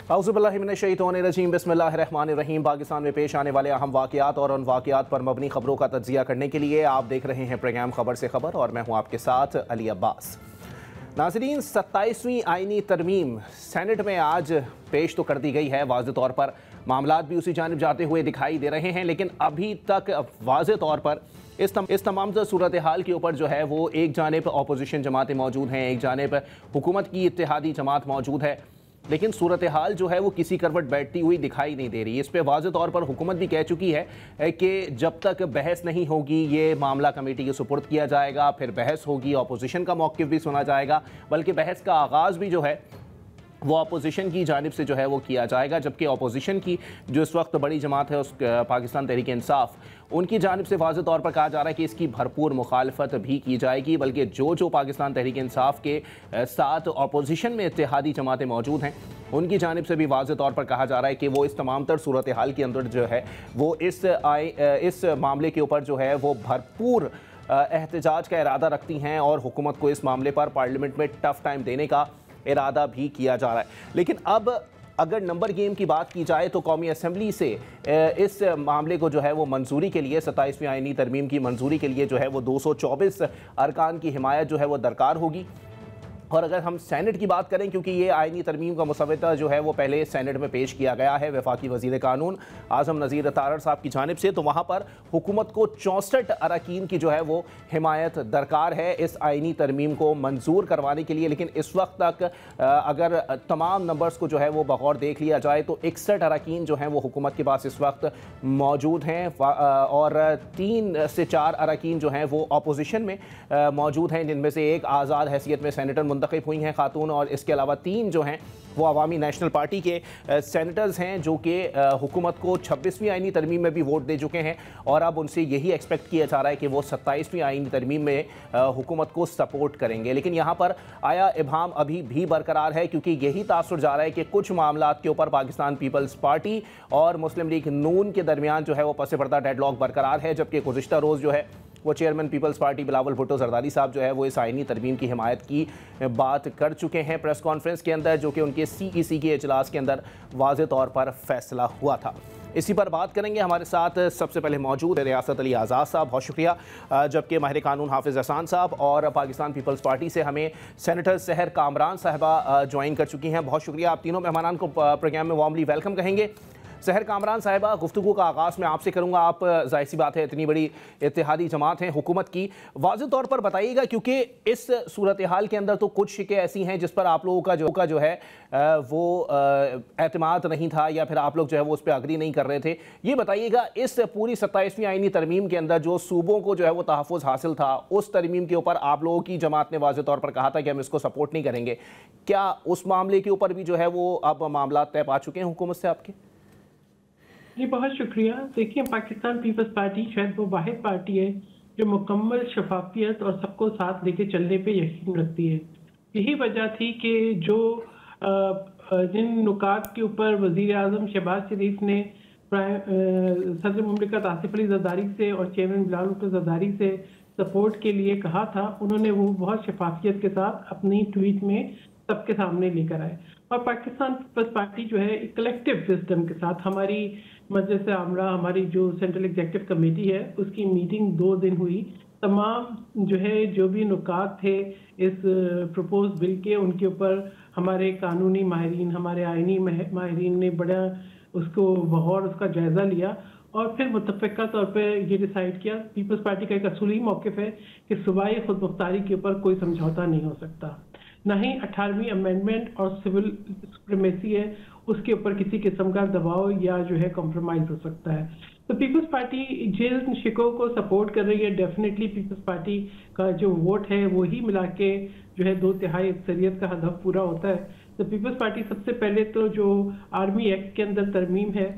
औज़ुबिल्लाहिमिनश्शैतानिर्रजीम बिस्मिल्लाहिर्रहमानिर्रहीम। पाकिस्तान में पेश आने वाले अहम वाक़यात और उन वाक़यात पर मबनी खबरों का तज्ज़िया करने के लिए आप देख रहे हैं प्रोग्राम खबर से खबर और मैं हूं आपके साथ अली अब्बास। नाज़रीन, 27वीं आईनी तरमीम सेनेट में आज पेश तो कर दी गई है। वाज़ेह तौर पर मामलात भी उसी जानिब जाते हुए दिखाई दे रहे हैं, लेकिन अभी तक वाज़ेह तौर पर इस तमाम सूरत हाल के ऊपर जो है वो एक जानिब अपोजिशन जमातें मौजूद हैं, एक जानिब हुकूमत की इत्तेहादी जमात मौजूद है, लेकिन सूरत हाल जो है वो किसी करवट बैठती हुई दिखाई नहीं दे रही। इस पे वाज़ेह तौर पर हुकूमत भी कह चुकी है कि जब तक बहस नहीं होगी ये मामला कमेटी के सुपुर्द किया जाएगा, फिर बहस होगी, अपोजिशन का मौक़िफ़ भी सुना जाएगा, बल्कि बहस का आगाज़ भी जो है वो अपोजिशन की जानिब से जो है वो किया जाएगा। जबकि अपोजिशन की जो इस वक्त बड़ी जमात है उस पाकिस्तान तहरीक इंसाफ, उनकी जानिब से वाज़ेह तौर पर कहा जा रहा है कि इसकी भरपूर मुखालफत भी की जाएगी, बल्कि जो पाकिस्तान तहरीक इंसाफ के साथ अपोजिशन में इत्तेहादी जमातें मौजूद हैं उनकी जानिब से भी वाज़ेह तौर पर कहा जा रहा है कि वो इस तमाम तर सूरत हाल के अंदर जो है वो इस मामले के ऊपर जो है वो भरपूर एहतजाज का इरादा रखती हैं और हुकूमत को इस मामले पर पार्लियामेंट में टफ टाइम देने का इरादा भी किया जा रहा है। लेकिन अब अगर नंबर गेम की बात की जाए तो कौमी असम्बली से इस मामले को जो है वो मंजूरी के लिए 27वीं आईनी तरमीम की मंजूरी के लिए जो है वो 224 अरकान की हिमायत जो है वो दरकार होगी। और अगर हम सेनेट की बात करें, क्योंकि ये आईनी तरमीम का मुसवदा जो है वो पहले सेनेट में पेश किया गया है वफाकी वज़ीर कानून आज़म नज़ीर तारड़ साहब की जानिब से, तो वहाँ पर हुकूमत को 64 अरकान की जो है वो हिमायत दरकार है इस आईनी तरमीम को मंजूर करवाने के लिए। लेकिन इस वक्त तक अगर तमाम नंबर्स को जो है वो बगौर देख लिया जाए तो 61 अरकान जो हैं वो हुकूमत के पास इस वक्त मौजूद हैं और 3 से 4 अरकान जो हैं वो अपोजिशन में मौजूद हैं, जिनमें से एक आज़ाद हैसियत में सेनेटर मुंतखब हुई हैं खातून, और इसके अलावा 3 जो हैं वो अवामी नेशनल पार्टी के सेनेटर्स हैं जो कि हुकूमत को 26वीं आईनी तरमीम में भी वोट दे चुके हैं और अब उनसे यही एक्सपेक्ट किया जा रहा है कि वो 27वीं आईनी तरमीम में हुकूमत को सपोर्ट करेंगे। लेकिन यहाँ पर आया इबहम अभी भी बरकरार है, क्योंकि यही तासुर जा रहा है कि कुछ मामलात के ऊपर पाकिस्तान पीपल्स पार्टी और मुस्लिम लीग नून के दरमियान जो है वो पस पर्दा डेडलॉक बरकरार है। जबकि गुज़िश्ता रोज़ जो है वो चेयरमैन पीपल्स पार्टी बिलावल भुट्टो जरदारी साहब जो है वो इस आईनी तरमीम की हिमायत की बात कर चुके हैं प्रेस कॉन्फ्रेंस के अंदर, जो कि उनके CEC के इजलास के अंदर वाज़ेह तौर पर फैसला हुआ था। इसी पर बात करेंगे। हमारे साथ सबसे पहले मौजूद है रियासत अली आज़ाद साहब, बहुत शुक्रिया। जबकि माहिर कानून हाफिज़ एहसान साहब और पाकिस्तान पीपल्स पार्टी से हमें सेनेटर सहर कामरान साहिबा ज्वाइन कर चुकी हैं, बहुत शुक्रिया। आप तीनों मेहमानान को प्रोग्राम में वार्मली वेलकम कहेंगे। सहर कामरान साहिबा, गुफ्तगू का आगाज़ मैं आपसे करूँगा। आप जाहिर सी बात है इतनी बड़ी इत्तेहादी जमात हैं हुकूमत की, वाज़ेह तौर पर बताइएगा, क्योंकि इस सूरत हाल के अंदर तो कुछ शिकें ऐसी हैं जिस पर आप लोगों का जो है वो एतमाद नहीं था या फिर आप लोग जो है वो उस पर अग्री नहीं कर रहे थे। ये बताइएगा, इस पूरी 27वीं आईनी तरमीम के अंदर जो सूबों को जो है वो तहफ़्फ़ुज़ हासिल था, उस तरमीम के ऊपर आप लोगों की जमात ने वाज़ेह तौर पर कहा था कि हम इसको सपोर्ट नहीं करेंगे। क्या उस मामले के ऊपर भी जो है वो अब मामला तय पा चुके हैं हुकूमत से आपके? जी बहुत शुक्रिया। देखिए, पाकिस्तान पीपल्स पार्टी शायद वो वाहिद पार्टी है जो मुकम्मल शफाफियत और सबको साथ लेके चलने पे यकीन रखती है। यही वजह थी कि जो जिन नुकात के ऊपर वज़ीर आज़म शहबाज शरीफ ने सदर मुमलिकत आसिफ अली ज़रदारी से और चेयरमैन बिलावल भुट्टो ज़रदारी से सपोर्ट के लिए कहा था, उन्होंने वो बहुत शफाफियत के साथ अपनी ट्वीट में सबके सामने लेकर आए। और पाकिस्तान पीपल्स पार्टी जो है एक कलेक्टिव विजडम के साथ, हमारी मजलिस आमला, हमारी जो सेंट्रल एग्जीक्यूटिव कमेटी है, उसकी मीटिंग 2 दिन हुई। तमाम जो है जो भी नुकात थे इस प्रपोज बिल के, उनके ऊपर हमारे कानूनी माहिरीन, हमारे आइनी माहिरीन ने बड़ा उसको बगौर उसका जायज़ा लिया और फिर मुतफ़िक़ा तौर पे ये डिसाइड किया। पीपल्स पार्टी का एक असूली मौक़िफ़ है कि सूबाई खुद मुख्तारी के ऊपर कोई समझौता नहीं हो सकता, ना ही 18वीं अमेंडमेंट और सिविल सुप्रीमेसी है उसके ऊपर किसी किस्म का दबाव या जो है कॉम्प्रोमाइज़ हो सकता है। तो पीपल्स पार्टी जिन शिकों को सपोर्ट कर रही है, डेफिनेटली पीपल्स पार्टी का जो वोट है वही मिला के जो है 2/3 अक्सरियत का हदफ पूरा होता है। तो पीपल्स पार्टी सबसे पहले तो जो आर्मी एक्ट के अंदर तरमीम है,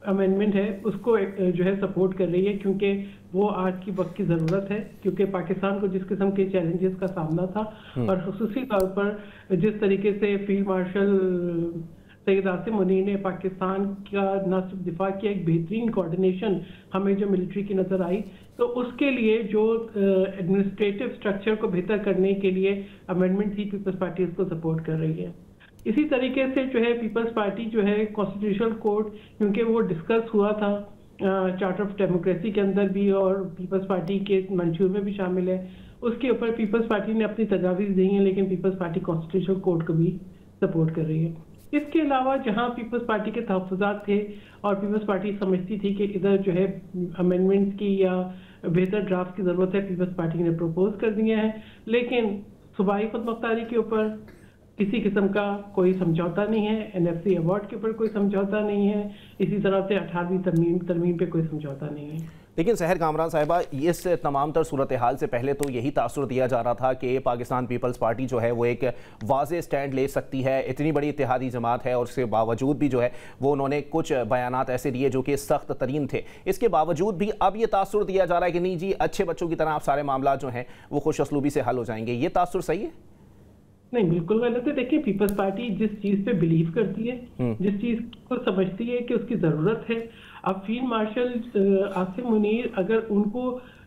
अमेंडमेंट है, उसको जो है सपोर्ट कर रही है, क्योंकि वो आज की वक्त की ज़रूरत है, क्योंकि पाकिस्तान को जिस किस्म के चैलेंजेस का सामना था और खुसूसी तौर पर जिस तरीके से फील्ड मार्शल सैयद आसिम मुनीर ने पाकिस्तान का न सिर्फ दिफा किया, एक बेहतरीन कोऑर्डिनेशन हमें जो मिलिट्री की नज़र आई, तो उसके लिए जो एडमिनिस्ट्रेटिव स्ट्रक्चर को बेहतर करने के लिए अमेंडमेंट थी, पीपल्स पार्टी उसको सपोर्ट कर रही है। इसी तरीके से जो है पीपल्स पार्टी जो है कॉन्स्टिट्यूशनल कोर्ट, क्योंकि वो डिस्कस हुआ था चार्टर ऑफ डेमोक्रेसी के अंदर भी और पीपल्स पार्टी के मंशूर में भी शामिल है, उसके ऊपर पीपल्स पार्टी ने अपनी तजावीज़ दी हैं, लेकिन पीपल्स पार्टी कॉन्स्टिट्यूशनल कोर्ट को भी सपोर्ट कर रही है। इसके अलावा जहां पीपल्स पार्टी के तहफ़्फ़ुज़ात थे और पीपल्स पार्टी समझती थी कि इधर जो है अमेंडमेंट्स की या बेहतर ड्राफ्ट की ज़रूरत है, पीपल्स पार्टी ने प्रपोज कर दिया है, लेकिन सूबाई खुदमुख्तारी के ऊपर किसी किस्म का कोई समझौता नहीं है, NFC अवार्ड के ऊपर कोई समझौता नहीं है, इसी तरह से 18वीं तरमीम पे कोई समझौता नहीं है। लेकिन सहर कामरान साहिबा, इस तमाम तर सूरत हाल से पहले तो यही तासुर दिया जा रहा था कि पाकिस्तान पीपल्स पार्टी जो है वो एक वाज़े स्टैंड ले सकती है, इतनी बड़ी इत्तेहादी जमात है और उसके बावजूद भी जो है वो उन्होंने कुछ बयानात ऐसे दिए जो कि सख्त तरीन थे। इसके बावजूद भी अब ये तासुर दिया जा रहा है कि नहीं जी, अच्छे बच्चों की तरह आप सारे मामला जो हैं वो खुश असलूबी से हल हो जाएंगे। ये तासुर सही है? नहीं, बिल्कुल गलत है। देखिए, पीपल्स पार्टी जिस चीज पे बिलीव करती है, जिस चीज को समझती है कि उसकी जरूरत है, अब फील्ड मार्शल आसिम मुनीर अगर उनको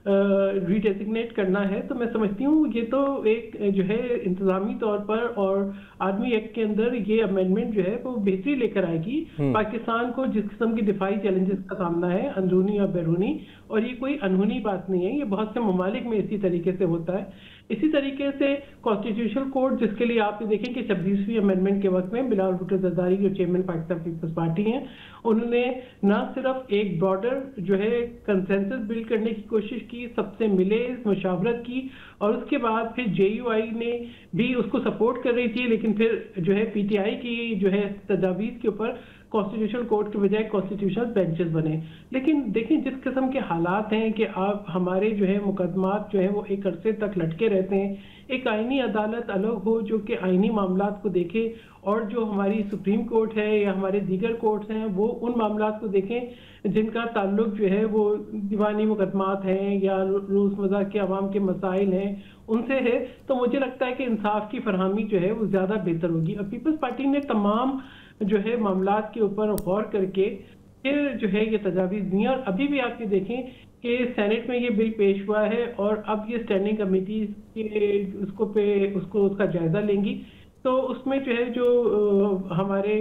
रीडेजिग्नेट करना है तो मैं समझती हूँ ये तो एक जो है इंतजामी तौर पर और आर्मी एक्ट के अंदर ये अमेंडमेंट जो है वो बेहतरी लेकर आएगी पाकिस्तान को जिस किस्म की दिफाई चैलेंजेस का सामना है, अंदरूनी और बैरूनी, और ये कोई अनहोनी बात नहीं है, ये बहुत से ममालिक में इसी तरीके से होता है। इसी तरीके से कॉन्स्टिट्यूशनल कोर्ट, जिसके लिए आप देखें कि 26वीं अमेंडमेंट के वक्त में बिलावल भुट्टो जरदारी जो चेयरमैन पाकिस्तान पीपल्स पार्टी हैं, उन्होंने न सिर्फ एक ब्रॉडर जो है कंसेंसस बिल्ड करने की कोशिश की, सबसे मिले, मुशावरत की, और उसके बाद फिर JUI ने भी उसको सपोर्ट कर रही थी, लेकिन फिर जो है PTI की जो है तजावीज़ के ऊपर कॉन्स्टिट्यूशनल कोर्ट के बजाय कॉन्स्टिट्यूशनल बेंचेस बने। लेकिन देखें जिस किस्म के हालात हैं कि आप हमारे जो है मुकदमात जो है वो एक अरसे तक लटके रहते हैं, एक आईनी अदालत अलग हो जो कि आईनी मामलात को देखे, और जो हमारी सुप्रीम कोर्ट है या हमारे दीगर कोर्ट्स हैं वो उन मामलात को देखें जिनका ताल्लुक जो है वो दीवानी मुकदमात हैं या रोज़मर्रा के अवाम के मसाइल हैं उनसे है, तो मुझे लगता है कि इंसाफ की फरहमी जो है वो ज़्यादा बेहतर होगी। और पीपल्स पार्टी ने तमाम जो है मामलात के ऊपर गौर करके फिर जो है ये तजावीज़ दी, और अभी भी आप ये देखें कि सेनेट में ये बिल पेश हुआ है और अब ये स्टैंडिंग कमेटी उसको उसका जायजा लेंगी, तो उसमें जो है जो हमारे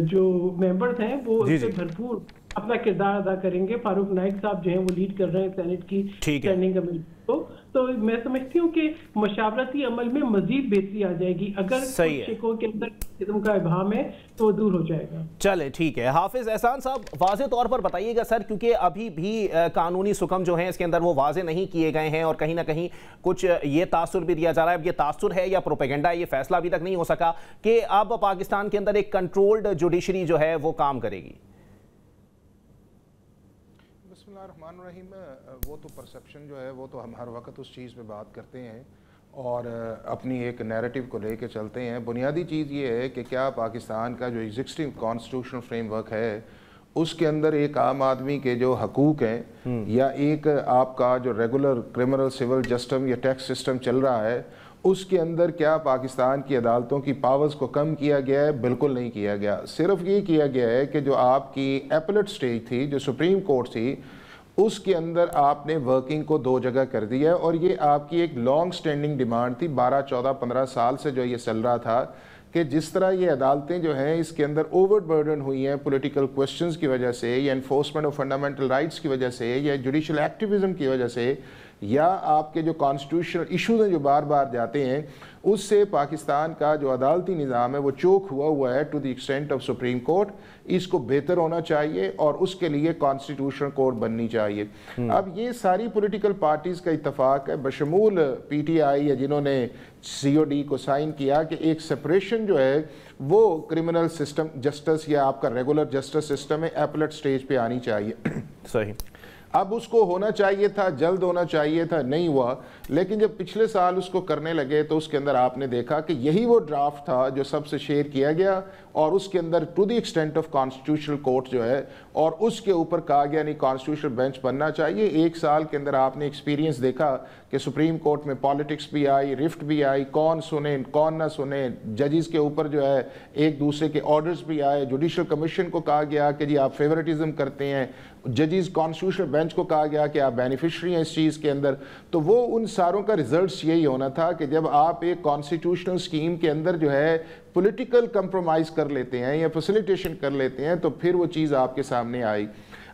जो मेंबर्स हैं वो उससे भरपूर अपना किरदार अदा करेंगे। फारूक नाइक साहब जो हैं वो लीड कर रहे हैं सेनेट की स्टैंडिंग कमेटी को, तो मैं समझती हूँ कि मशावरती अमल में मजीद बेहतरी आ जाएगी। अगर शिकों के अंदर किस्म का इबाहम है तो वो दूर हो जाएगा। चले ठीक है। हाफिज एहसान साहब, वाज़े तौर पर बताइएगा सर, क्योंकि अभी भी कानूनी सुकम जो हैं इसके अंदर वो वाज़े नहीं किए गए हैं और कहीं ना कहीं कुछ ये तासुर भी दिया जा रहा है। अब ये तासुर है या प्रोपेगेंडा, ये फैसला अभी तक नहीं हो सका कि अब पाकिस्तान के अंदर एक कंट्रोल्ड जुडिशरी जो है वो काम करेगी। बिस्मिल्लाहिर्रहमानिर्रहीम। वो तो परसेप्शन जो है वो तो हम हर वक्त उस चीज़ पे बात करते हैं और अपनी एक नैरेटिव को लेके चलते हैं। बुनियादी चीज़ ये है कि क्या पाकिस्तान का जो एग्जिस्टिंग कॉन्स्टिट्यूशनल फ्रेमवर्क है उसके अंदर एक आम आदमी के जो हकूक़ हैं या एक आपका जो रेगुलर क्रिमिनल सिविल जस्टिस या टैक्स सिस्टम चल रहा है उसके अंदर क्या पाकिस्तान की अदालतों की पावर्स को कम किया गया है? बिल्कुल नहीं किया गया। सिर्फ ये किया गया है कि जो आपकी एपलेट स्टेज थी, जो सुप्रीम कोर्ट थी, उसके अंदर आपने वर्किंग को 2 जगह कर दिया है और ये आपकी एक लॉन्ग स्टैंडिंग डिमांड थी 12, 14, 15 साल से जो ये चल रहा था कि जिस तरह ये अदालतें जो हैं इसके अंदर ओवर बर्डन हुई हैं पॉलिटिकल क्वेश्चंस की वजह से या इन्फोर्समेंट ऑफ फंडामेंटल राइट्स की वजह से या जुडिशल एक्टिविज्म की वजह से या आपके जो कॉन्स्टिट्यूशनल इशूज़ हैं जो बार बार जाते हैं, उससे पाकिस्तान का जो अदालती निज़ाम है वो चोक हुआ है to the extent of Supreme Court. इसको बेहतर होना चाहिए और उसके लिए कॉन्स्टिट्यूशनल कोर्ट बननी चाहिए। अब ये सारी पॉलिटिकल पार्टीज़ का इत्तफाक है बशमूल PTI या जिन्होंने COD को साइन किया कि एक सेपरेशन जो है वो क्रिमिनल सिस्टम जस्टिस या आपका रेगुलर जस्टिस सिस्टम है एपलेट स्टेज पे आनी चाहिए। सही। अब उसको होना चाहिए था, जल्द होना चाहिए था, नहीं हुआ। लेकिन जब पिछले साल उसको करने लगे तो उसके अंदर आपने देखा कि यही वो ड्राफ्ट था जो सबसे शेयर किया गया और उसके अंदर to the extent of constitutional court जो है और उसके ऊपर कहा गया नहीं कॉन्स्टिट्यूशनल बेंच बनना चाहिए। 1 साल के अंदर आपने एक्सपीरियंस देखा कि सुप्रीम कोर्ट में पॉलिटिक्स भी आई, रिफ्ट भी आई, कौन सुने कौन ना सुने, जजेस के ऊपर जो है एक दूसरे के ऑर्डर्स भी आए, जुडिशल कमीशन को कहा गया कि जी आप फेवरेटिज्म करते हैं, जजेस कॉन्स्टिट्यूशनल बेंच को कहा गया कि आप बेनिफिशरी हैं इस चीज़ के अंदर, तो वो उन सारों का रिजल्ट्स यही होना था कि जब आप एक कॉन्स्टिट्यूशनल स्कीम के अंदर जो है पॉलिटिकल कंप्रोमाइज़ कर लेते हैं या फैसिलिटेशन कर लेते हैं तो फिर वो चीज़ आपके सामने आई।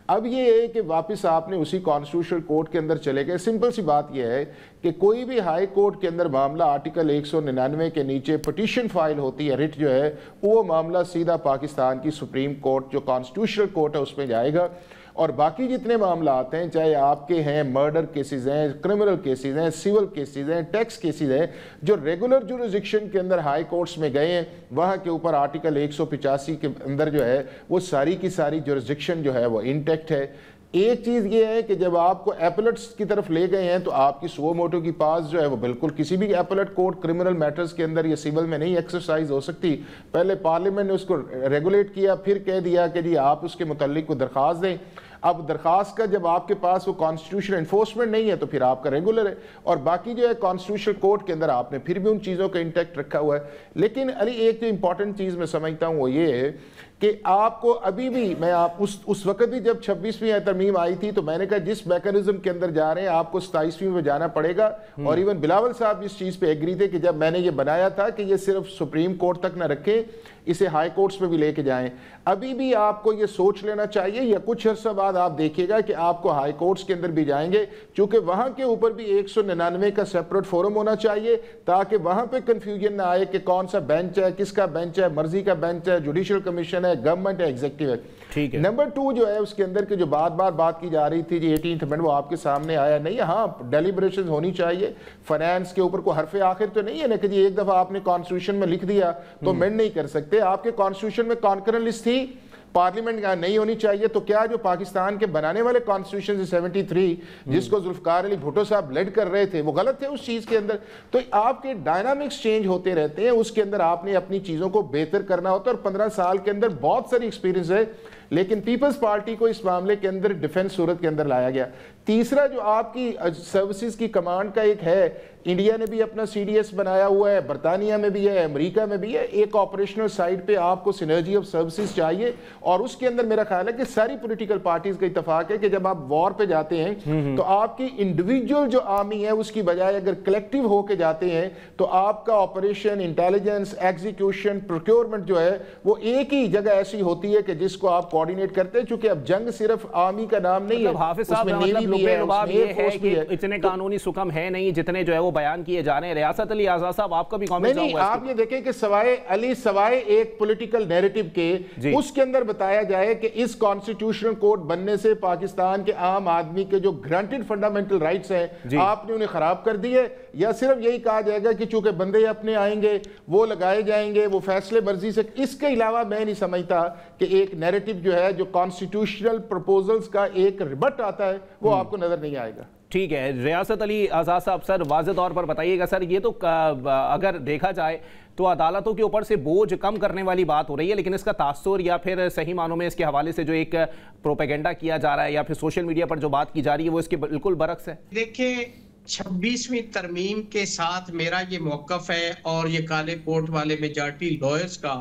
अब ये है कि वापस आपने उसी कॉन्स्टिट्यूशनल कोर्ट के अंदर चले गए। सिंपल सी बात यह है कि कोई भी हाई कोर्ट के अंदर मामला आर्टिकल 199 के नीचे पिटीशन फाइल होती है, रिट जो है, वो मामला सीधा पाकिस्तान की सुप्रीम कोर्ट जो कॉन्स्टिट्यूशनल कोर्ट है उसमें जाएगा। और बाकी जितने मामला आते हैं, चाहे आपके हैं मर्डर केसेस हैं, क्रिमिनल केसेस हैं, सिविल केसेस हैं, टैक्स केसेस हैं, जो रेगुलर जुरिस्डिक्शन के अंदर हाई कोर्ट्स में गए हैं, वहाँ के ऊपर आर्टिकल 185 के अंदर जो है वो सारी की सारी जुरिस्डिक्शन जो है वो इंटैक्ट है। एक चीज़ ये है कि जब आपको एपलेट्स की तरफ ले गए हैं तो आपकी सुओ मोटो की पास जो है वो बिल्कुल किसी भी एपलेट कोर्ट क्रिमिनल मैटर्स के अंदर या सिविल में नहीं एक्सरसाइज हो सकती। पहले पार्लियामेंट ने उसको रेगुलेट किया, फिर कह दिया कि जी आप उसके मुताल्लिक को दरख्वास्त दें। अब दरख्वास्त का जब आपके पास वो कॉन्स्टिट्यूशन एनफोर्समेंट नहीं है तो फिर आपका रेगुलर है, और बाकी जो है कॉन्स्टिट्यूशनल कोर्ट के अंदर आपने फिर भी उन चीज़ों का इंटैक्ट रखा हुआ है। लेकिन अली एक जो इंपॉर्टेंट चीज़ मैं समझता हूँ वो ये है कि आपको अभी भी, मैं आप उस वक्त भी जब 26वीं तरमीम आई थी तो मैंने कहा जिस मैकेनिज्म के अंदर जा रहे हैं आपको 27वीं में जाना पड़ेगा। और इवन बिलावल साहब इस चीज़ पे एग्री थे कि जब मैंने ये बनाया था कि ये सिर्फ सुप्रीम कोर्ट तक ना रखें, इसे हाई कोर्ट्स में भी लेके जाएं। अभी भी आपको ये सोच लेना चाहिए, या कुछ अर्सा बाद आप देखिएगा कि आपको हाई कोर्ट्स के अंदर भी जाएंगे, क्योंकि वहां के ऊपर भी 199 का सेपरेट फोरम होना चाहिए ताकि वहां पे कंफ्यूजन ना आए कि कौन सा बेंच है, किसका बेंच है, मर्जी का बेंच है, जुडिशियल कमीशन है, गवर्नमेंट है, एग्जीक्यूटिव है। ठीक है। नंबर 2 जो है उसके अंदर की जो बात की जा रही थी जी 18th अमेंडमेंट, वो आपके सामने आया नहीं है। हाँ, डेलिब्रेशन होनी चाहिए, फाइनेंस के ऊपर कोई हरफे आखिर तो नहीं है ना कि जी एक दफा आपने कॉन्स्टिट्यूशन में लिख दिया तो अमेंड नहीं कर सकते। आपके कॉन्स्टिट्यूशन में कॉन्करेंट लिस्ट थी, पार्लियामेंट का नहीं होनी चाहिए, तो क्या जो पाकिस्तान के बनाने वाले कॉन्स्टिट्यूशन से 73 जिसको जुल्फकार अली भुट्टो साहब लेड कर रहे थे वो गलत थे उस चीज के अंदर? तो आपके डायनामिक्स चेंज होते रहते हैं, उसके अंदर आपने अपनी चीजों को बेहतर करना होता है। और 15 साल के अंदर बहुत सारी एक्सपीरियंस है, लेकिन पीपल्स पार्टी को इस मामले के अंदर डिफेंस सूरत के अंदर लाया गया। तीसरा जो आपकी सर्विसेज की कमांड का एक है, इंडिया ने भी अपना CDS बनाया हुआ है, बरतानिया में भी है, अमेरिका में भी है। एक ऑपरेशनल साइड पे आपको सिनर्जी ऑफ सर्विसेज चाहिए, और उसके अंदर मेरा ख्याल है कि सारी पॉलिटिकल पार्टीज का इत्तेफाक है कि जब आप वॉर पे जाते हैं तो आपकी इंडिविजुअल जो आर्मी है उसकी बजाय अगर कलेक्टिव होके जाते हैं तो आपका ऑपरेशन, इंटेलिजेंस, एग्जीक्यूशन, प्रोक्योरमेंट जो है वो एक ही जगह ऐसी होती है कि जिसको आप कोऑर्डिनेट करते हैं। चूंकि अब जंग सिर्फ आर्मी का नाम नहीं है, उसमें नेवी भी है, उसमें एयरफोर्स भी है। इतने कानूनी सुकम है नहीं जितने जो है वो बयान किए जा रहे हैं। रियासत अली आजाद साहब, आपका भी कमेंट नहीं, आप ये देखें कि सवाए एक पॉलिटिकल नैरेटिव के उसके अंदर बताया जाए कि इस कॉन्स्टिट्यूशनल कोर्ट बनने से पाकिस्तान के आम आदमी के जो ग्रांटेड फंडामेंटल राइट्स हैं आपने उन्हें खराब कर दिए, या सिर्फ यही कहा जाएगा कि चूंकि बंदे अपने आएंगे वो लगाए जाएंगे, वो फैसले मर्जी से। इसके अलावा मैं नहीं समझता कि एक नैरेटिव जो है जो कॉन्स्टिट्यूशनल प्रपोजल्स का एक रिबट आता है वो आपको नजर नहीं आएगा। ठीक है, रियासत अली आजाद साहब, सर वाज़े तौर पर बताइएगा सर, ये तो अगर देखा जाए तो अदालतों के ऊपर से बोझ कम करने वाली बात हो रही है, लेकिन इसका तासुर या फिर सही मानों में इसके हवाले से जो एक प्रोपेगेंडा किया जा रहा है या फिर सोशल मीडिया पर जो बात की जा रही है वो इसके बिल्कुल बरक्स है। देखिए, 26वीं तरमीम के साथ मेरा ये मौकफ है, और ये काले कोर्ट वाले मेजॉरिटी लॉयर्स का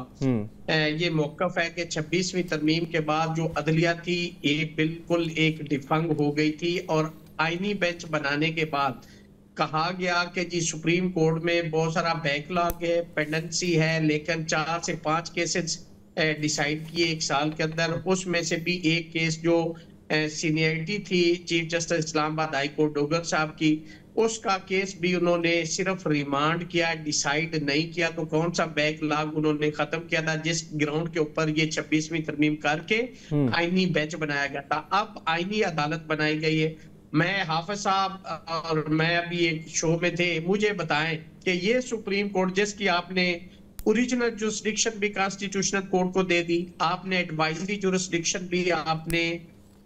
ये मौकफ है कि 26वीं तरमीम के बाद जो अदलिया थी ये बिल्कुल एक डिफंग हो गई थी, और आईनी बेंच बनाने के बाद कहा गया कि जी सुप्रीम कोर्ट में बहुत सारा बैकलॉग है, पेंडेंसी है, लेकिन 4 से 5 केसेस डिसाइड किए 1 साल के अंदर। उसमें से भी एक केस जो सीनियरिटी थी chief justice Islamabad high court Dogar साहब की, उसका केस भी उन्होंने सिर्फ रिमांड किया, डिसाइड नहीं किया। तो कौन सा बैकलॉग उन्होंने खत्म किया था जिस ग्राउंड के ऊपर ये 26वीं तरमीम करके आईनी बेंच बनाया गया था। अब आईनी अदालत बनाई गई है। मैं हाफिज साहब और मैं अभी एक शो में थे, मुझे बताएं कि ये सुप्रीम कोर्ट जिसकी आपने ओरिजिनल जुरिस्डिक्शन भी कॉन्स्टिट्यूशनल कोर्ट को दे दी, आपने एडवाइजरी जुरिस्डिक्शन भी आपने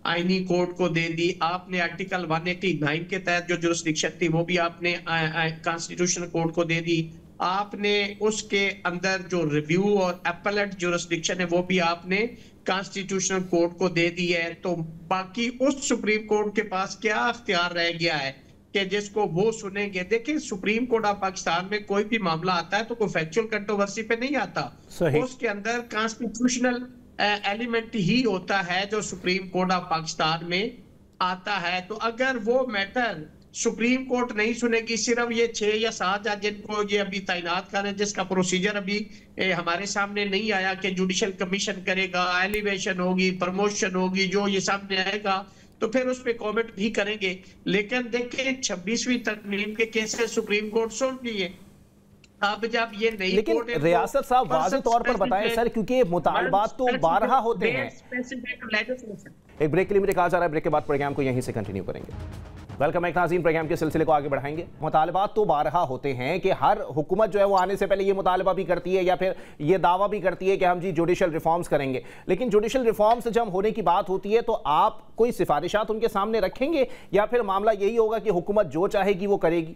आईनी कोर्ट को दे दी, आपने आर्टिकल 189 के तहत जो जुरिस्डिक्शन थी वो भी आपने कॉन्स्टिट्यूशनल कोर्ट को दे दी, आपने उसके अंदर जो रिव्यू और अपीलेट जुरिस्डिक्शन है वो भी आपने कॉन्स्टिट्यूशनल कोर्ट को दे दी है। तो बाकी उस सुप्रीम कोर्ट के पास क्या अख्तियार रह गया है कि जिसको वो सुनेंगे? देखिए, सुप्रीम कोर्ट ऑफ पाकिस्तान में कोई भी मामला आता है तो कोई फैक्चुअल कंट्रोवर्सी पे नहीं आता, उसके अंदर कॉन्स्टिट्यूशनल एलिमेंट ही होता है जो सुप्रीम कोर्ट ऑफ पाकिस्तान में आता है। तो अगर वो मैटर सुप्रीम कोर्ट नहीं सुनेगी, सिर्फ ये 6 या 7 जज जिनको ये अभी तैनात करें, जिसका प्रोसीजर अभी हमारे सामने नहीं आया कि जुडिशल कमीशन करेगा, एलिवेशन होगी, प्रमोशन होगी, जो ये सामने आएगा तो फिर उस पर कॉमेंट भी करेंगे। लेकिन देखिए 26वीं तरमीम के केसेस सुप्रीम कोर्ट सुन लिए। अब जब ये नहीं, लेकिन रियासत साहब वाज़ेह तौर पर बताएं सर, क्योंकि मुतालबात तो 12 होते हैं। एक ब्रेक के लिए मुझे कहा जा रहा है, ब्रेक के बाद प्रोग्राम को यहीं से कंटिन्यू करेंगे। वेलकम है नाज़रीन, प्रोग्राम के सिलसिले को आगे बढ़ाएंगे। मुतालबात तो 12 होते हैं कि हर हुकूमत जो है वो आने से पहले ये मुतालबा भी करती है या फिर ये दावा भी करती है कि हम जी जुडिशल रिफॉर्म्स करेंगे, लेकिन जुडिशल रिफॉर्म्स जब होने की बात होती है तो आप कोई सिफारिशात उनके सामने रखेंगे या फिर मामला यही होगा कि हुकूमत जो चाहेगी वो करेगी?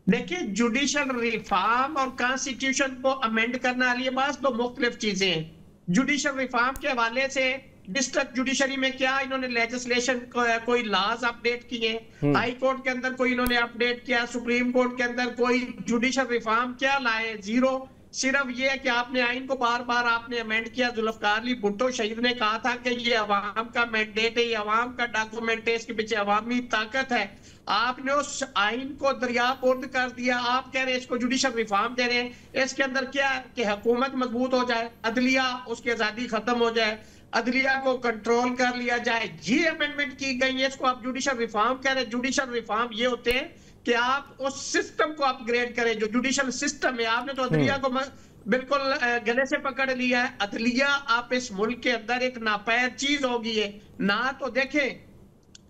देखिए, जुडिशल रिफॉर्म और कॉन्स्टिट्यूशन को अमेंड करना लिए बात दो मुख्तलिफ चीजें हैं। जुडिशल रिफॉर्म के हवाले से डिस्ट्रिक्ट जुडिशरी में क्या इन्होंने लेजिस्लेशन कोई लॉज अपडेट किए, हाई कोर्ट के अंदर कोई इन्होंने अपडेट किया, सुप्रीम कोर्ट के अंदर कोई जुडिशल रिफॉर्म क्या लाए? जीरो। सिर्फ ये है कि आपने आइन को बार बार आपने अमेंड किया। जुल्फकार अली भुट्टो शहीद ने कहा था कि ये अवाम का मैंडेट है, ये अवाम का डॉक्यूमेंट है, इसके पीछे अवामी ताकत है। आपने उस आइन को दरियापुर्द कर दिया। आप कह रहे हैं इसको जुडिशल रिफॉर्म दे रहे हैं। इसके अंदर क्या है कि हुकूमत मजबूत हो जाए, अदलिया उसकी आजादी खत्म हो जाए, अदलिया को कंट्रोल कर लिया जाए, ये अमेंडमेंट की गई है। इसको आप जुडिशल रिफॉर्म कह रहे हैं। जुडिशल रिफॉर्म ये होते हैं कि आप उस सिस्टम को अपग्रेड करें जो जुडिशल सिस्टम है। आपने तो अदलिया को बिल्कुल गले से पकड़ लिया है। अदलिया आप इस मुल्क के अंदर एक नापैद चीज होगी है ना। तो देखें,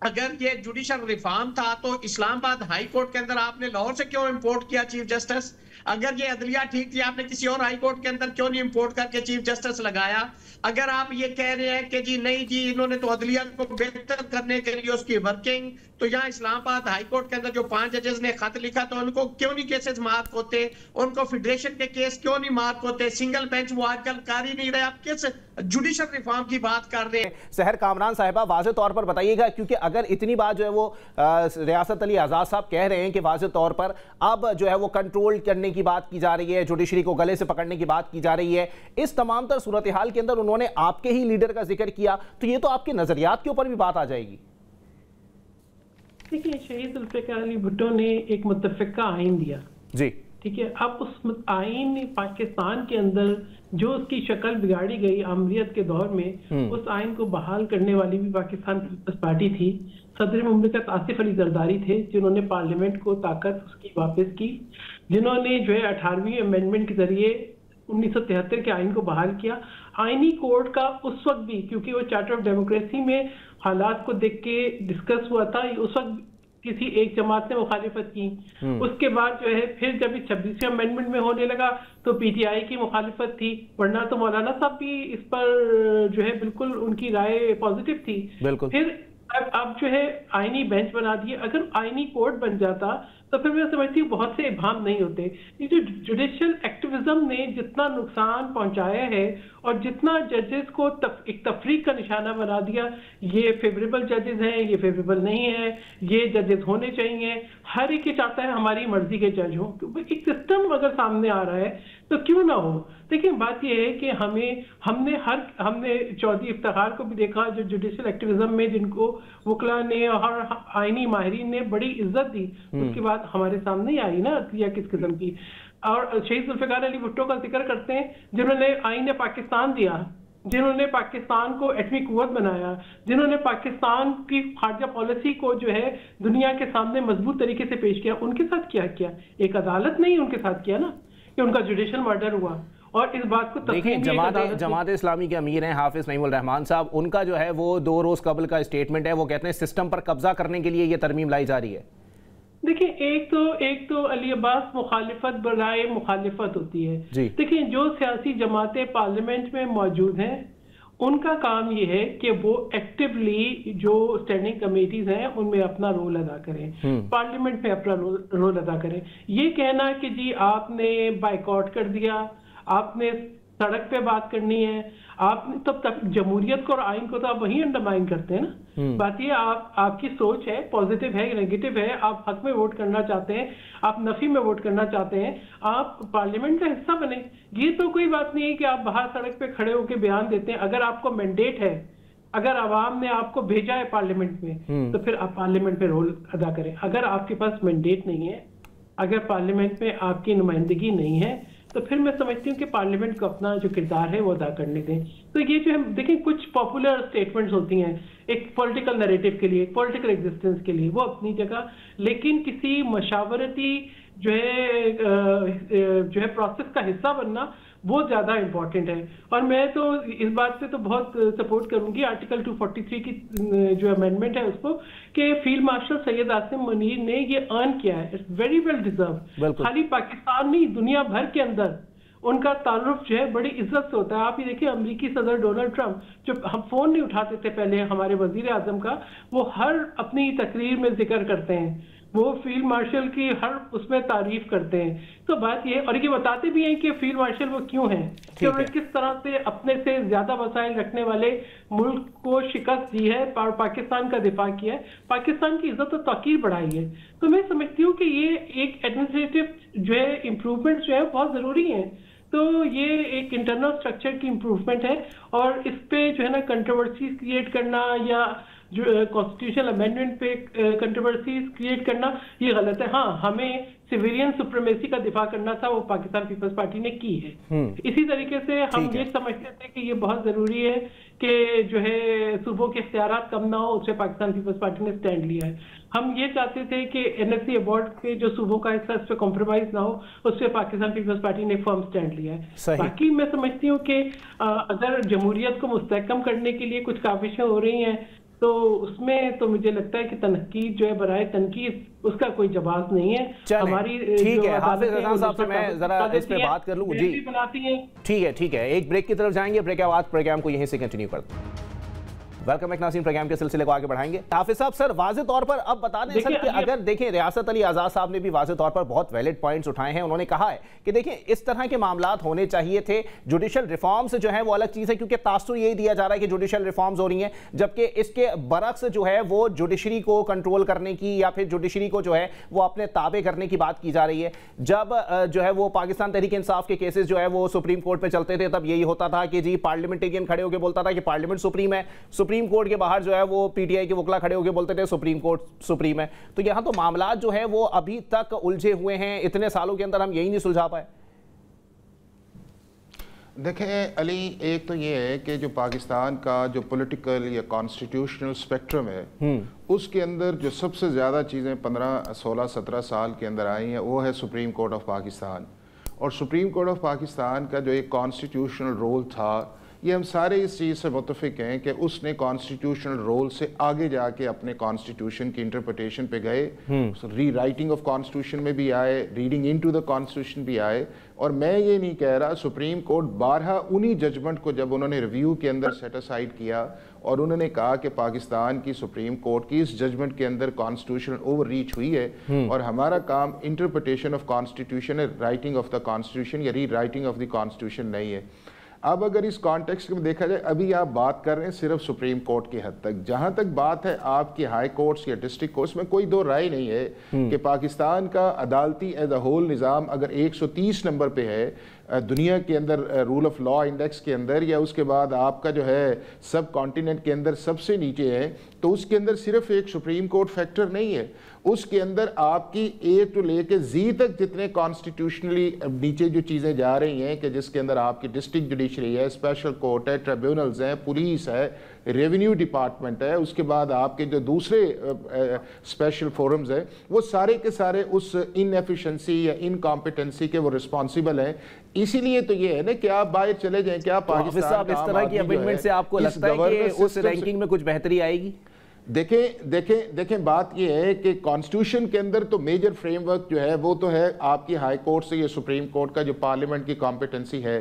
अगर ये जुडिशल रिफॉर्म था तो इस्लामाबाद हाई कोर्ट के अंदर आपने लाहौर से क्यों इंपोर्ट किया चीफ जस्टिस? अगर ये अदलिया ठीक थी, आपने किसी और हाई कोर्ट के अंदर क्यों नहीं इंपोर्ट करके चीफ जस्टिस लगाया? अगर आप ये कह रहे हैं कि जी नहीं जी इन्होंने तो अदलिया को बेहतर करने के लिए उसकी वर्किंग, तो यहाँ इस्लामाबाद हाई कोर्ट के अंदर जो 5 जजेस ने खत लिखा तो उनको क्यों नहीं केसेस मार्क होते? उनको फेडरेशन के केस क्यों नहीं मार्क होते? सिंगल बेंच वो आजकल कर ही नहीं रहे। आप किस जुडिशल रिफॉर्म की बात कर रहे हैं? सहर कामरान साहिबा, वाज़ेह तौर पर बताइएगा, क्योंकि अगर इतनी बात जो है वो रियासत अली आज़ाद साहब कह रहे हैं कि वाज़ेह तौर पर अब जो है वो कंट्रोल करने की बात की जा रही है, जुडिशरी को गले से पकड़ने की बात की जा रही है, इस तमाम तर सूरत हाल के अंदर उन्होंने आपके ही लीडर का जिक्र किया, तो ये तो आपके नजरियात के ऊपर भी बात आ जाएगी। देखिए, शहीद जुल्फ़िकार अली भुट्टो ने एक मुत्तफ़िका आइन दिया जी, ठीक है। अब उस आइन ने पाकिस्तान के अंदर जो उसकी शक्ल बिगाड़ी गई आमरीत के दौर में, उस आइन को बहाल करने वाली भी पाकिस्तान पीपल्स पार्टी थी। सदर मुमलिकत आसिफ अली जरदारी थे जिन्होंने पार्लियामेंट को ताकत उसकी वापस की, जिन्होंने जो है 18वीं अमेंडमेंट के जरिए 1973 के आइन को बहाल किया। आइनी कोड का उस वक्त भी, क्योंकि वो चार्टर ऑफ डेमोक्रेसी में हालात को देख के डिस्कस हुआ था, उस वक्त किसी एक जमात ने मुखालिफत की। उसके बाद जो है फिर जब 26वें अमेंडमेंट में होने लगा तो पीटीआई की मुखालिफत थी, वरना तो मौलाना साहब भी इस पर जो है बिल्कुल उनकी राय पॉजिटिव थी। फिर अब जो है आईनी बेंच बना दिए। अगर आईनी कोर्ट बन जाता तो फिर मैं समझती हूँ बहुत से इबाम नहीं होते। ये जो जुडिशियल एक्टिविज्म ने जितना नुकसान पहुंचाया है और जितना जजेस को एक तफरीक का निशाना बना दिया, ये फेवरेबल जजेस हैं, ये फेवरेबल नहीं है, ये जजेस होने चाहिए, हर एक ये चाहता है हमारी मर्जी के जज हो। एक सिस्टम अगर सामने आ रहा है तो क्यों ना हो। देखिए, बात यह है कि हमने चौधरी इफ्तिखार को भी देखा जो जुडिशियल एक्टिविज्म में जिनको वकला ने और आईनी माहिरीन ने बड़ी इज्जत दी, उसके बाद हमारे सामने आई ना अदलिया किस किस्म की। और शहीद जुल्फ़िकार अली भुट्टो का जिक्र करते हैं जिन्होंने आईन पाकिस्तान दिया, जिन्होंने पाकिस्तान को एटमी कुव्वत बनाया, जिन्होंने पाकिस्तान की खारजा पॉलिसी को जो है दुनिया के सामने मजबूत तरीके से पेश किया, उनके साथ क्या किया? एक अदालत ने ही उनके साथ किया ना कि उनका जुडिशियल मर्डर हुआ। और इस बात को देखिए, जमात इस्लामी के अमीर हैं हाफिज नईमुल रहमान साहब, उनका जो है वो 2 रोज कबल का स्टेटमेंट है, वो कहते हैं सिस्टम पर कब्जा करने के लिए ये तरमीम लाई जा रही है। देखिए, एक तो अली अब्बास मुखालिफत बराए मुखालिफत होती है। देखिए, जो सियासी जमातें पार्लियामेंट में मौजूद हैं उनका काम ये है कि वो एक्टिवली जो स्टैंडिंग कमेटीज हैं उनमें अपना रोल अदा करें, पार्लियामेंट में अपना रोल अदा करें। ये कहना कि जी आपने बाइकआउट कर दिया, आपने सड़क पे बात करनी है, आपने तब तक जमहूरियत को और आइन को तो आप वही अंडरमाइन करते हैं ना। बात ये आपकी सोच है, पॉजिटिव है, नेगेटिव है, आप हक में वोट करना चाहते हैं, आप नफी में वोट करना चाहते हैं, आप पार्लियामेंट का हिस्सा बने। ये तो कोई बात नहीं है कि आप बाहर सड़क पे खड़े होकर बयान देते हैं। अगर आपको मैंडेट है, अगर आवाम ने आपको भेजा है पार्लियामेंट में, तो फिर आप पार्लियामेंट में रोल अदा करें। अगर आपके पास मैंडेट नहीं है, अगर पार्लियामेंट में आपकी नुमाइंदगी नहीं है, तो फिर मैं समझती हूँ कि पार्लियामेंट को अपना जो किरदार है वो अदा करने दें। तो ये जो हम देखें, कुछ पॉपुलर स्टेटमेंट्स होती हैं एक पॉलिटिकल नैरेटिव के लिए, पॉलिटिकल एग्जिस्टेंस के लिए, वो अपनी जगह, लेकिन किसी मशावरती जो है प्रोसेस का हिस्सा बनना वो ज्यादा इंपॉर्टेंट है। और मैं तो इस बात से तो बहुत सपोर्ट करूंगी आर्टिकल 243 की जो अमेंडमेंट है उसको, कि फील्ड मार्शल सैयद आसिम मुनीर ने ये अर्न किया है, इट्स वेरी वेल डिजर्व। खाली पाकिस्तान नहीं, दुनिया भर के अंदर उनका ताल्लुक जो है बड़ी इज्जत से होता है। आप ये देखिए, अमेरिकी सदर डोनाल्ड ट्रंप, जो हम फोन नहीं उठाते थे पहले हमारे वजीर आजम का, वो हर अपनी तकरीर में जिक्र करते हैं, वो फील्ड मार्शल की हर उसमें तारीफ करते हैं। तो बात ये, और ये बताते भी हैं कि फील्ड मार्शल वो क्यों हैं, कि उन्होंने किस तरह से अपने से ज्यादा वसाइल रखने वाले मुल्क को शिकस्त दी है और पाकिस्तान का दिफा किया है, पाकिस्तान की इज्जत और तौकीर बढ़ाई है। तो मैं समझती हूँ कि ये एक एडमिनिस्ट्रेटिव जो है इम्प्रूवमेंट जो है बहुत जरूरी है। तो ये एक इंटरनल स्ट्रक्चर की इम्प्रूवमेंट है, और इस पे जो है ना कंट्रोवर्सीज क्रिएट करना या जो कॉन्स्टिट्यूशनल अमेंडमेंट पे कंट्रोवर्सीज क्रिएट करना ये गलत है। हाँ, हमें सिविलियन सुप्रीमेसी का दिफा करना था, वो पाकिस्तान पीपल्स पार्टी ने की है। इसी तरीके से हम ये समझते थे कि ये बहुत जरूरी है कि जो है सूबों के इख्तियारात कम ना हो, उससे पाकिस्तान पीपल्स पार्टी ने स्टैंड लिया है। हम ये चाहते थे कि एनएससी अवार्ड के जो सूबों का हिस्सा, इस पर कॉम्प्रोमाइज ना हो, उससे पाकिस्तान पीपल्स पार्टी ने फर्म स्टैंड लिया है। बाकी मैं समझती हूँ कि अगर जमहूरियत को मुस्तहकम करने के लिए कुछ काविशें हो रही हैं, तो उसमें तो मुझे लगता है कि तनकीद जो है बराए तनकीद उसका कोई जवाब नहीं है। हमारी ठीक है, हाफिज हसन साहब से मैं जरा इस पे बात कर लूं जी। बनाती है, ठीक है, एक ब्रेक की तरफ जाएंगे, ब्रेक के बाद प्रोग्राम को यहीं से कंटिन्यू करते हैं। वेलकम एक नाज़रीन, प्रोग्राम के सिलसिले को आगे बढ़ाएंगे। हाफिज साहब, सर वाज़े तौर पर अब बता दें सर कि अगर देखें, रियासत अली आज़ाद साहब ने भी वाज़े तौर पर बहुत वैलिड पॉइंट्स उठाए हैं। उन्होंने कहा है कि देखें, इस तरह के मामलात होने चाहिए थे। जुडिशल रिफॉर्म्स जो है वो अलग चीज़ है, क्योंकि तासुर यही दिया जा रहा है कि जुडिशल रिफॉर्म्स हो रही हैं, जबकि इसके बरक्स जो है वो जुडिशरी को कंट्रोल करने की या फिर जुडिशरी को जो है वो अपने ताबे करने की बात की जा रही है। जब जो है वो पाकिस्तान तहरीक इंसाफ के केसेस जो है वो सुप्रीम कोर्ट पर चलते थे, तब यही होता था कि जी पार्लियामेंटेरियन खड़े होकर बोलता था कि पार्लियामेंट सुप्रीम है, सुप्रीम कोर्ट के बाहर जो है वो पीटीआई के वकला खड़े होकर बोलते थे सुप्रीम कोर्ट सुप्रीम है। तो यहां तो मामला जो है वो अभी तक उलझे हुए हैं, इतने सालों के अंदर हम यही नहीं सुलझा पाए। देखें अली, एक तो ये है कि जो पाकिस्तान का जो पॉलिटिकल या कॉन्स्टिट्यूशनल स्पेक्ट्रम है, उसके अंदर जो सबसे ज़्यादा चीज़ें 15, 16, 17 साल के अंदर आई हैं वो है सुप्रीम कोर्ट ऑफ पाकिस्तान। और सुप्रीम कोर्ट ऑफ पाकिस्तान का जो एक कॉन्स्टिट्यूशनल रोल था, ये हम सारे इस चीज़ से मुतफिक हैं कि उसने कॉन्स्टिट्यूशनल रोल से आगे जाके अपने कॉन्स्टिट्यूशन की इंटरप्रिटेशन पे गए, री राइटिंग ऑफ कॉन्स्टिट्यूशन में भी आए, रीडिंग इनटू द कॉन्स्टिट्यूशन भी आए। और मैं ये नहीं कह रहा, सुप्रीम कोर्ट 12 उन्हीं जजमेंट को जब उन्होंने रिव्यू के अंदर सेटिसाइड किया और उन्होंने कहा कि पाकिस्तान की सुप्रीम कोर्ट की इस जजमेंट के अंदर कॉन्स्टिट्यूशनल ओवर रीच हुई है और हमारा काम इंटरप्रिटेशन ऑफ कॉन्स्टिट्यूशन है, राइटिंग ऑफ द कॉन्स्टिट्यूशन या री राइटिंग ऑफ द कॉन्स्टिट्यूशन नहीं है। अब अगर इस कॉन्टेक्स्ट में देखा जाए, अभी आप बात कर रहे हैं सिर्फ सुप्रीम कोर्ट की हद तक, जहां तक बात है आपकी हाई कोर्ट्स या डिस्ट्रिक्ट कोर्ट्स में कोई दो राय नहीं है कि पाकिस्तान का अदालती एज अ होल निज़ाम अगर 130 नंबर पे है दुनिया के अंदर रूल ऑफ लॉ इंडेक्स के अंदर, या उसके बाद आपका जो है सब कॉन्टिनेंट के अंदर सबसे नीचे है, तो उसके अंदर सिर्फ एक सुप्रीम कोर्ट फैक्टर नहीं है, उसके अंदर आपकी ए टू लेके जी तक जितने कॉन्स्टिट्यूशनली नीचे जो चीज़ें जा रही हैं, कि जिसके अंदर आपकी डिस्ट्रिक्ट जुडिशरी है, स्पेशल कोर्ट है, ट्रिब्यूनल्स हैं, पुलिस है, रेवेन्यू डिपार्टमेंट है, उसके बाद आपके जो दूसरे स्पेशल फोरम्स हैं, वो सारे के सारे उस इनएफिशिएंसी या इनकॉम्पिटेंसी के वो रिस्पॉन्सिबल हैं। इसीलिए तो ये है ना कि आप बाहर चले जाएं, क्या पाकिस्तान इस तरह की अमेंडमेंट से आपको लगता है कि उस रैंकिंग में कुछ बेहतरी आएगी? देखें बात यह है कि कॉन्स्टिट्यूशन के अंदर तो मेजर फ्रेमवर्क जो है वो तो है आपकी हाई कोर्ट से, ये सुप्रीम कोर्ट का जो पार्लियामेंट की कॉम्पिटेंसी है।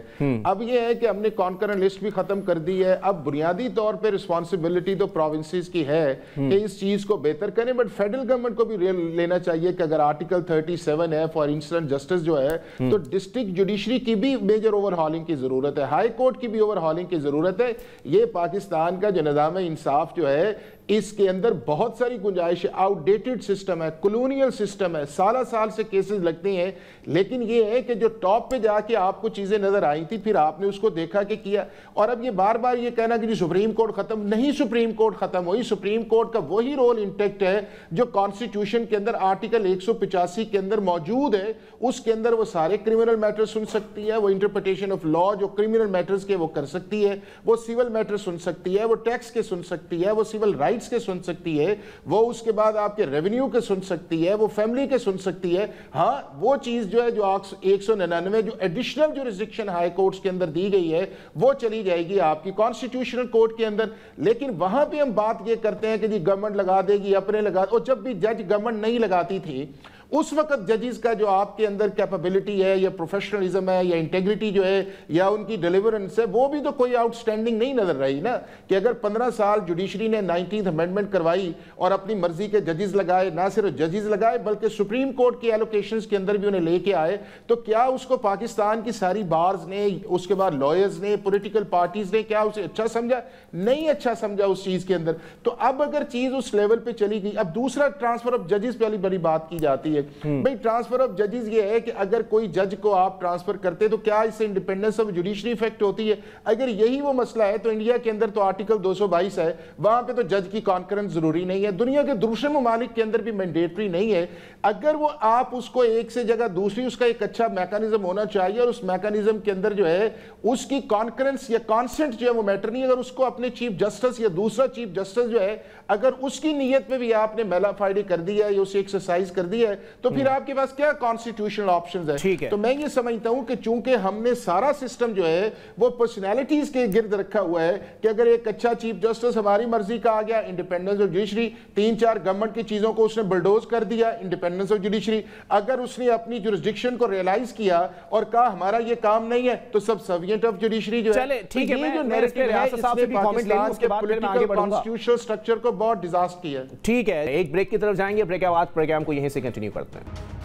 अब ये है कि हमने कॉन्करेंट लिस्ट भी खत्म कर दी है। अब बुनियादी तौर पे रिस्पॉन्सिबिलिटी तो प्रोविंसेस की है कि इस चीज को बेहतर करें, बट फेडरल गवर्नमेंट को भी लेना चाहिए कि अगर आर्टिकल 37 है फॉर इंस्टेंट जस्टिस जो है, तो डिस्ट्रिक्ट जुडिशरी की भी मेजर ओवरहॉलिंग की जरूरत है, हाई कोर्ट की भी ओवरहॉलिंग की जरूरत है। ये पाकिस्तान का जो निज़ाम इंसाफ जो है इसके अंदर बहुत सारी गुंजाइश है, आउटडेटेड सिस्टम है, कॉलोनियल सिस्टम है, साल से केसेस लगते हैं। लेकिन ये है कि जो टॉप पे जाके आपको चीजें नजर आई थी, फिर आपने उसको देखा कि किया। और अब ये बार बार ये कहना कि जी सुप्रीम कोर्ट खत्म नहीं, सुप्रीम कोर्ट खत्म हुई, सुप्रीम कोर्ट का वही रोल इंटेक्ट है जो कॉन्स्टिट्यूशन के अंदर आर्टिकल 185 के अंदर मौजूद है। उसके अंदर वो सारे क्रिमिनल मैटर सुन सकती है, वो इंटरप्रिटेशन ऑफ लॉ जो क्रिमिनल मैटर्स के वो कर सकती है, वो सिविल मैटर सुन सकती है, वो टैक्स के सुन सकती है, वो सिविल राइट्स के सुन सकती है, वो उसके बाद आपके रेवेन्यू के सुन सकती है, वो फैमिली के सुन सकती है। हाँ, वो चीज जो है जो 199 जो एडिशनल जुरिस्डिक्शन हाई कोर्ट्स के अंदर दी गई है वो चली जाएगी आपकी कॉन्स्टिट्यूशनल कोर्ट के अंदर। लेकिन वहां पे हम बात ये करते हैं कि जी गवर्नमेंट लगा देगी, अपने लगा, और जब भी जज गवर्नमेंट नहीं लगाती थी उस वक्त जजेस का जो आपके अंदर कैपेबिलिटी है या प्रोफेशनलिज्म है या इंटेग्रिटी जो है या उनकी डिलीवरेंस है, वो भी तो कोई आउटस्टैंडिंग नहीं नजर रही ना। कि अगर 15 साल जुडिशरी ने 19th अमेंडमेंट करवाई और अपनी मर्जी के जजेस लगाए, ना सिर्फ जजेस लगाए बल्कि सुप्रीम कोर्ट के एलोकेशंस के अंदर भी उन्हें लेके आए, तो क्या उसको पाकिस्तान की सारी बार्स ने, उसके बाद लॉयर्स ने, पॉलिटिकल पार्टीज ने क्या उसे अच्छा समझा? नहीं अच्छा समझा उस चीज के अंदर। तो अब अगर चीज उस लेवल पे चली गई, अब दूसरा ट्रांसफर ऑफ जजेस वाली बड़ी बात की जाती है। भाई ट्रांसफर ऑफ जजेस ये है कि अगर कोई जज को आप ट्रांसफर करते तो क्या इससे इंडिपेंडेंस ऑफ जुडिशरी इफेक्ट होती है? अगर यही वो मसला है तो इंडिया के अंदर तो आर्टिकल 222 है, वहां पे तो जज की कॉन्करेंस जरूरी नहीं है। दुनिया के दूसरे ममालिक के अंदर भी मैंडेटरी नहीं है। अगर वो आप उसको एक से जगह दूसरी, उसका एक अच्छा मैकेनिज्म होना चाहिए और उस मैकेनिज्म के अंदर जो है उसकी कॉन्करेंस या कॉन्सेंट जो है वो मैटर नहीं। अगर उसको अपने चीफ जस्टिस या दूसरा चीफ जस्टिस जो है अगर उसकी नीयत में भी आपने मेलाफाइडी कर दिया है या उसे एक्सरसाइज कर दिया है, तो फिर आपके पास क्या कॉन्स्टिट्यूशनल ऑप्शंस है? ठीक है। तो मैं ये समझता हूं कि चूंकि हमने सारा सिस्टम जो है वो पर्सनैलिटीज के गिर्द रखा हुआ है कि अगर एक अच्छा चीफ जस्टिस हमारी मर्जी का आ गया, इंडिपेंडेंस ऑफ जुडिशरी, 3-4 गवर्नमेंट की चीजों को उसने बुलडोज कर दिया, इंडिपेंडेंस ऑफ जुडिशरी। अगर उसने अपनी जुरिस्डिक्शन को रियलाइज किया और कहा हमारा ये काम नहीं है, तो सब सर्विएंट ऑफ जुडिशरी जो है। ठीक है, जो नैरेटिव है इसने पाकिस्तान के पॉलिटिकल कॉन्स्टिट्यूशनल स्ट्रक्चर को बहुत डिजास्टर किया। ठीक है, एक ब्रेक की तरफ जाएंगे, ब्रेक के बाद प्रोग्राम को यहीं से कंटिन्यू करते हैं।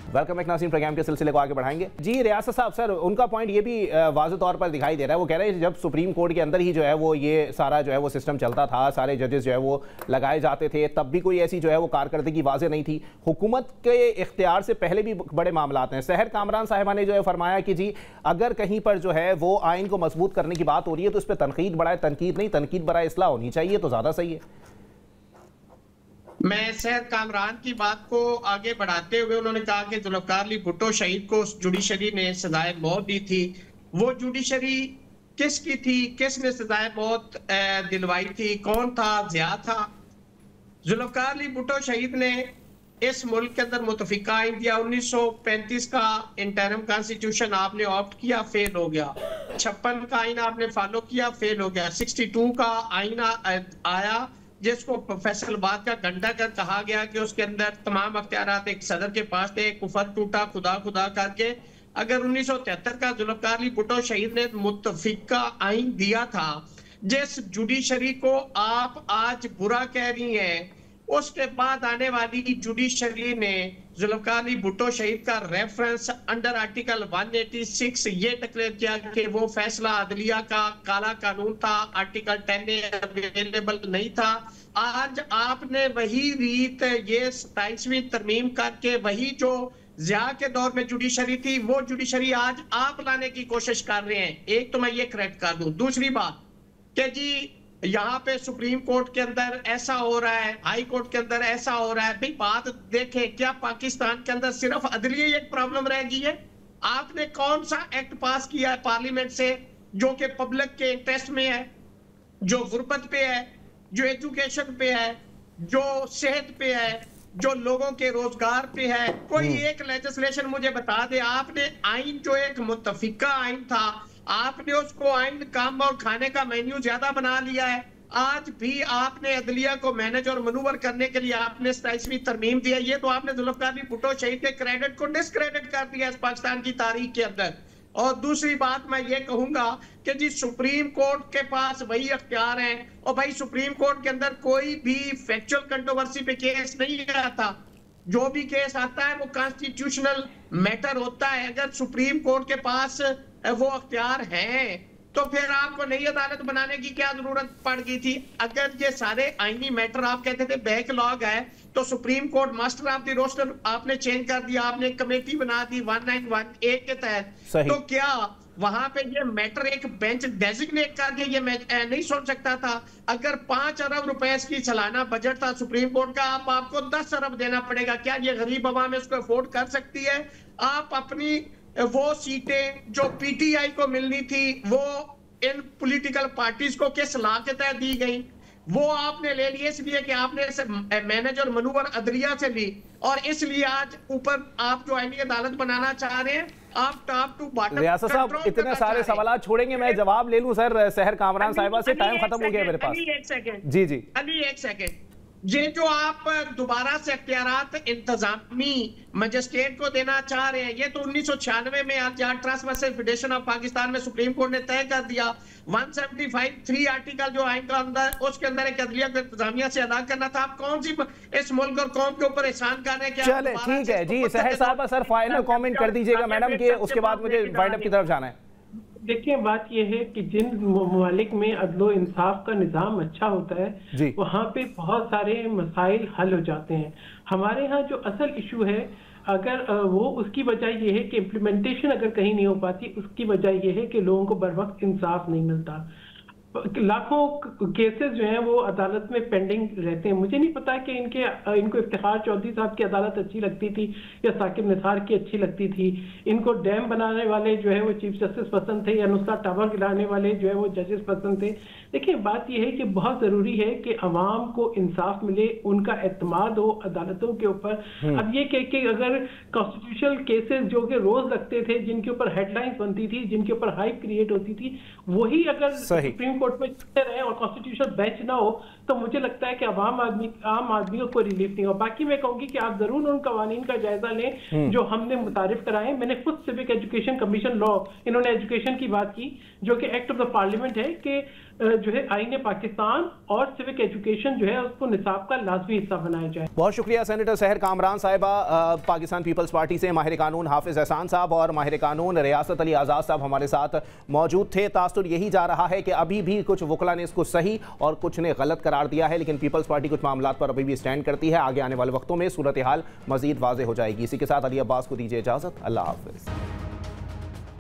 वेलकम एक नाज़रीन, प्रोग्राम के सिलसिले को आगे बढ़ाएंगे। जी रियासत साहब, सर उनका पॉइंट ये भी वाज़ेह तौर पर दिखाई दे रहा है। वो कह रहे हैं जब सुप्रीम कोर्ट के अंदर ही जो है वो ये सारा जो है वो सिस्टम चलता था, सारे जजेस जो है वो लगाए जाते थे, तब भी कोई ऐसी जो है वो कारकर्दगी वाज़ेह नहीं थी। हुकूमत के इख्तियार से पहले भी बड़े मामला हैं। सहर कामरान साहिबा ने जो है फरमाया कि जी अगर कहीं पर जो है वो आइन को मजबूत करने की बात हो रही है तो उस पर तनकीद बढ़ाए, तनकीद नहीं, तनकीद बढ़ाए इस्लाह होनी चाहिए तो ज़्यादा सही है। मैं सहर कामरान की बात को आगे बढ़ाते हुए उन्होंने कहा कि जुल्फ़िकार अली भुट्टो शहीद को जुडिशरी ने सजाए मौत दी थी। वो जुडिशरी किसकी थी? किसने सजाए मौत दिलवाई थी? कौन था? ज़िया था? जुल्फ़िकार अली भुट्टो शहीद ने इस मुल्क के अंदर मुतफिका आइन दिया। 1935 का इंटरम कॉन्स्टिट्यूशन आपने ऑप्ट किया, फेल हो गया। 56 का आइन आपने फॉलो किया, फेल हो गया। 62 का आइन आया जिसको फैसलाबाद का घंटाघर कहा गया कि उसके अंदर तमाम अख्तियारात एक सदर के पास थे। कुफर टूटा खुदा खुदा करके। अगर 1973 का जुल्फ़िकार अली भुट्टो शहीद ने मुतफिका आइन दिया था, जिस जुडिशरी को आप आज बुरा कह रही हैं, उसके बाद आने वाली जुडिशरी ने जुल्फ़िकार अली भुट्टो शहीद का रेफरेंस अंडर आर्टिकल 186 ये डिक्लेयर किया कि वो फैसला अदलिया का काला कानून था, आर्टिकल 10 अवेलेबल नहीं था। आज आपने वही रीत, ये 27वीं तरमीम करके वही जो ज़िया के दौर में जुडिशरी थी वो जुडिशरी आज आप लाने की कोशिश कर रहे हैं। एक तो मैं ये करेक्ट कर दूं। दूसरी बात कि जी यहाँ पे सुप्रीम कोर्ट के अंदर ऐसा हो रहा है, हाई कोर्ट के अंदर ऐसा हो रहा है। भाई बात देखें, क्या पाकिस्तान के अंदर सिर्फ अदलिया एक प्रॉब्लम रह गई है? आपने कौन सा एक्ट पास किया है पार्लियामेंट से जो कि पब्लिक के इंटरेस्ट में है, जो गुर्बत पे है, जो एजुकेशन पे है, जो सेहत पे है, जो लोगों के रोजगार पे है? कोई एक लेजिस्लेशन मुझे बता दे। आपने आइन जो एक मुत्तफिका आइन था, आपने उसको आइन काम और खाने का मेन्यू ज्यादा बना लिया है। आज भी आपने अदलिया को मैनेज और मनूवर करने के लिए आपने 27वीं तरमीम दिया। ये तो आपने जुल्फिकार अली भुट्टो शहीद के क्रेडिट को डिस्क्रेडिट कर दिया इस पाकिस्तान की तारीख के अंदर। और दूसरी बात मैं ये कहूंगा कि जी सुप्रीम कोर्ट के पास वही अख्तियार है, और भाई सुप्रीम कोर्ट के अंदर कोई भी फैक्चुअल कंट्रोवर्सी पे केस नहीं आता। जो भी केस आता है वो कॉन्स्टिट्यूशनल मैटर होता है। अगर सुप्रीम कोर्ट के पास वो अख्तियार है तो फिर आपको नई अदालत बनाने की क्या जरूरत पड़ गई थी? अगर ये सारे आईनी मैटर आप कहते थे बैकलॉग है तो Supreme Court master of the roster आपने चेंज कर दिया, आपने कमेटी बना दी 1918 के तहत। तो क्या वहां पे ये मैटर एक बेंच डेजिग्नेट करके ये नहीं सोच सकता था? अगर 5 अरब रुपए की सालाना बजट था सुप्रीम कोर्ट का, आपको 10 अरब देना पड़ेगा। क्या ये गरीब अवाम इसको अफोर्ड कर सकती है? आप अपनी वो सीटें जो पीटीआई को मिलनी थी वो इन पॉलिटिकल पार्टीज को किस लॉ के तहत दी गई? वो आपने ले लिए इसलिए कि आपने मैनेजर मनूवर अदलिया से ली, और इसलिए आज ऊपर आप जो आईनी अदालत बनाना चाह रहे हैं आप टॉप टू बॉटम। रियासत साहब इतने सारे सवाल छोड़ेंगे, मैं जवाब ले लूं सर सहर कामरान साहिबा से, टाइम खत्म हो गया मेरे पास। एक सेकंड जी जी अली, एक सेकंड। ये जो आप दोबारा से अख्तियारात इंतजामी मजिस्ट्रेट को देना चाह रहे हैं, ये तो 1996 में आज trust versus federation of Pakistan में सुप्रीम कोर्ट ने तय कर दिया। 175(3) आर्टिकल जो आइन का अंदर, उसके अंदर एक अदलिया को इंतजामिया से अदा करना था। आप कौन सी इस मुल्क और कौम के ऊपर एहसान कर रहे हैं? चले ठीक है जी, सहर साहब सर फाइनल कमेंट कर दीजिएगा मैडम के, उसके बाद मुझे वाइंड अप की तरफ जाना है। देखिए बात यह है कि जिन ममालिक में अदलो इंसाफ का निज़ाम अच्छा होता है वहाँ पे बहुत सारे मसाइल हल हो जाते हैं। हमारे यहाँ जो असल इशू है, अगर वो उसकी वजह यह है कि इम्प्लीमेंटेशन अगर कहीं नहीं हो पाती, उसकी वजह यह है कि लोगों को बर वक्त इंसाफ नहीं मिलता। लाखों केसेस जो हैं वो अदालत में पेंडिंग रहते हैं। मुझे नहीं पता कि इनको इफ्तिखार चौधरी साहब की अदालत अच्छी लगती थी या साकिब निसार की अच्छी लगती थी। इनको डैम बनाने वाले जो है वो चीफ जस्टिस पसंद थे या नुस्खा टावर गिराने वाले जो है वो जजेस पसंद थे। देखिए बात यह है कि बहुत जरूरी है कि अवाम को इंसाफ मिले, उनका एतमाद हो अदालतों के ऊपर। अब ये कि अगर कॉन्स्टिट्यूशनल केसेस जो कि रोज लगते थे, जिनके ऊपर हेडलाइंस बनती थी, जिनके ऊपर हाइप क्रिएट होती थी, वही अगर सुप्रीम कोर्ट में चलते रहे और कॉन्स्टिट्यूशनल बेंच ना हो तो मुझे लगता है कि आम आदमी को कोई रिलीफ नहीं हो। बाकी मैं कहूंगी कि आप जरूर उन कवानीन का जायजा लें जो हमने मुतारिफ कराए। मैंने खुद सिविक एजुकेशन कमीशन लॉ, इन्होंने एजुकेशन की बात की, जो कि एक्ट ऑफ द पार्लियामेंट है कि जो है आईने पाकिस्तान और सिविक एजुकेशन जो है उसको निसाब का लाजमी हिस्सा बनाया जाए। बहुत शुक्रिया सेनेटर सहर कामरान साहिबा, पाकिस्तान पीपल्स पार्टी से माहिर कानून हाफिज एहसान साहब और माहिर कानून रियासत अली आज़ाद साहब हमारे साथ मौजूद थे। तासुर यही जा रहा है कि अभी भी कुछ वकला ने इसको सही और कुछ ने गलत करार दिया है, लेकिन पीपल्स पार्टी कुछ मामलात पर अभी भी स्टैंड करती है। आगे आने वाले वक्तों में सूरत हाल मजीद वाज़ेह हो जाएगी। इसी के साथ अली अब्बास को दीजिए इजाज़त। अल्लाह हाफिज़।